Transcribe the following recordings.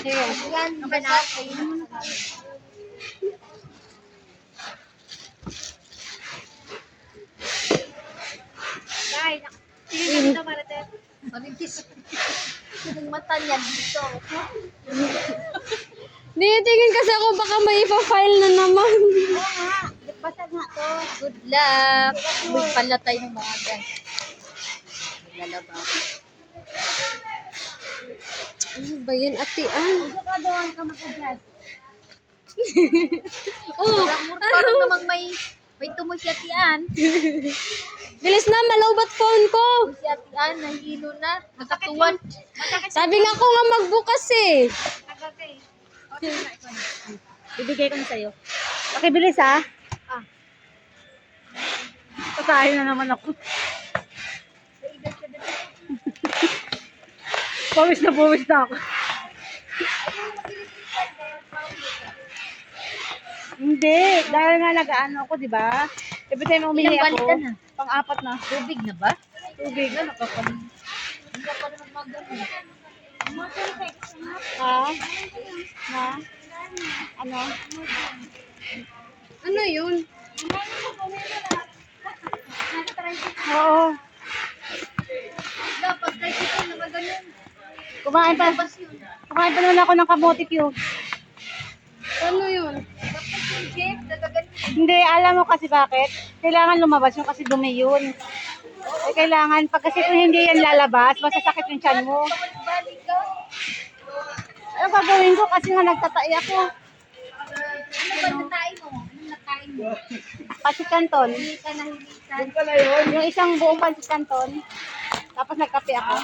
Sige. Yan, basa. Guys, tingin dito, Marites. Marites. Yung mata niya dito. Tingin kasi ako baka may ipa-file na naman. Oo nga. Basa nga to. Good luck. Magpala tayo ng mga guys. Maglalaba. Ano ba yan, atian? Ito ka doon ka mag-adjust. Oh, Parang namang may tumoy si Atian. bilis na, malawbat phone ko. Si Atian, nahihilo na. Nagkatuwan. Sabi nga ko nga magbukas eh. Ibigay ko na sa'yo. Okay, bilis ha. Ah. Patahin na naman ako. Pawis na ako. Hindi, dahil nga nag-ano ako, di ba? Every time umili Ilang ako, balikan na? pang-apat na. Tubig na ba? Tubig. Hindi ka pa naman mag-ano. Ha? Na? Ano? Ano yun? Oo. Dapat tayo dito na magaling. Kumain pa. Bas yun. Kumain pa naman ako ng kamote cube. Ano yun? Dapat yung Jeff, nagagaling. Hindi, alam mo kasi bakit? Kailangan lumabas yung kasi dumi yun. Eh, kailangan, pag kasi kung hindi yan lalabas, masasakit yung tiyan mo. Balik ka. Ano gagawin ko? Kasi nga nagtatay ako. Ano ba natain mo? Anong natain mo? Pansit canton. Hindi ka nahilitan. Yung isang buong pansit canton. Tapos nagkape ako.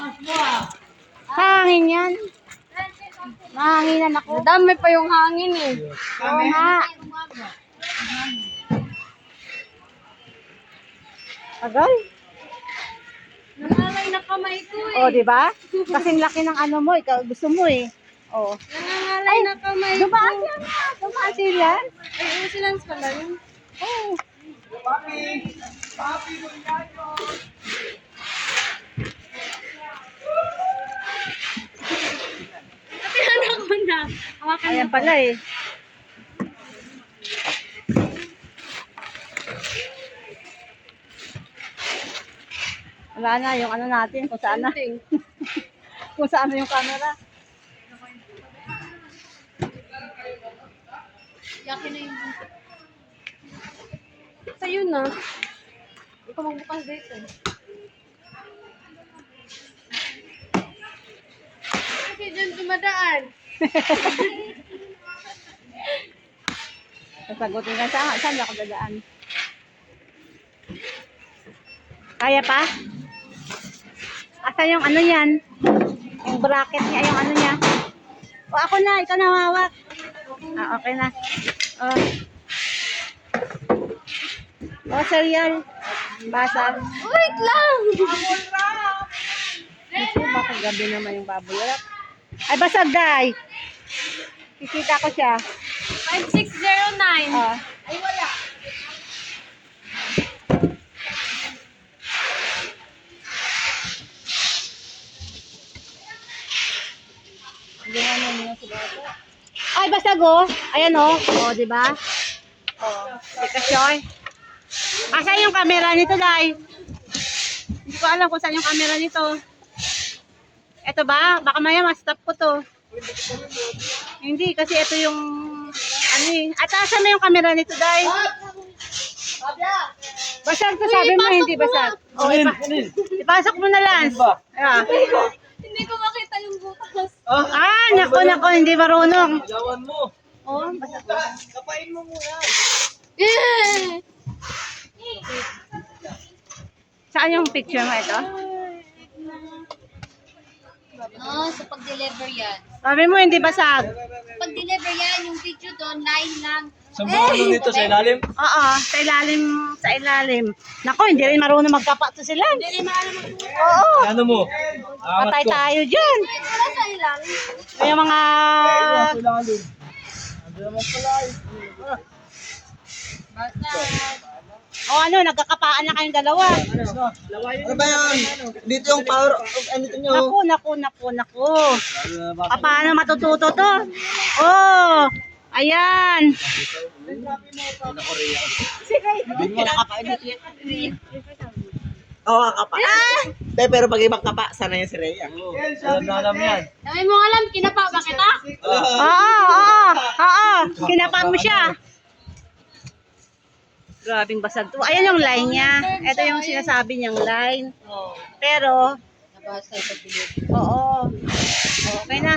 Hangin yan. Mahanginan ako. Madami pa yung hangin eh. Oo nga. Ay, umaga. Tagal. Nangalay na kamay ko eh. O, di ba? Kasing laki ng ano mo, ikaw gusto mo eh. O. Nangangalay na kamay ko. Dumaan yan na. Dumaan sila. Ay, usilans pala yun. Oo. Atihan ako na. Hawakan Ayan pala eh. Wala na yung ano natin, kung saan na. Kung saan na yung camera. Yakin na yung buto. Sa'yo na. Hindi ko magbukas dito. Kasi dyan dumadaan. Sasagutin ka saan ako dadaan. Kaya pa? Asa yung ano yan? Yung bracket niya, yung ano niya. O ako na, ikaw na hawak. Ah, okay na. Oh. Oh, cereal. Basag. Wait lang! Ito, bakit gabi naman yung baboy? Wala. Ay, basag, day. Kikita ko siya. 5609. Ah. Ay, wala. Ay, basag oh. Ayan oh. Oh, di ba? Oh, tikasyoy. Asa yung camera nito, day? Hindi ko alam kung saan yung camera nito. Ito ba? Baka maya ma-stop ko to. Hindi, kasi ito yung ano eh. At asa na yung camera nito, day? Basag to, sabi mo, hindi basag. Oh, ipasok mo na, Lance. Yeah. Hindi ko makita yung butas. Ah, nako, hindi marunong. Ilawan mo. Oh, basag. Kapain mo muna. Yeah! Saan yung picture mo ito? No, sa pag-deliver yan. Sabi mo, hindi basag. Pag-deliver yan, yung video doon, line lang. Sa mga ano nito sa ilalim? Oo, sa ilalim, sa ilalim. Nako, hindi rin marunong magkapa to sila. Oo, Ano mo? Angat patay ko. tayo dyan. Wala sa ilalim. Yung mga, Sa ilalim. Ano naman pala eh. Basta, O ano, nagkakapaan na kayong dalawa. Ano ba yan? Dito yung power of anything nyo. Naku. Paano matututo to? Oh, ayan. Oo, kapa. Pero pag ibang kapa, sana yan si Rhea. Alam na alam yan. Dami mo alam, kinapa ba kita? Oo. Kinapa mo siya. Grabing basag to. Ayan yung line niya. Ito yung sinasabi niyang line. Pero, Nabasa sa pilit. oo. Okay na.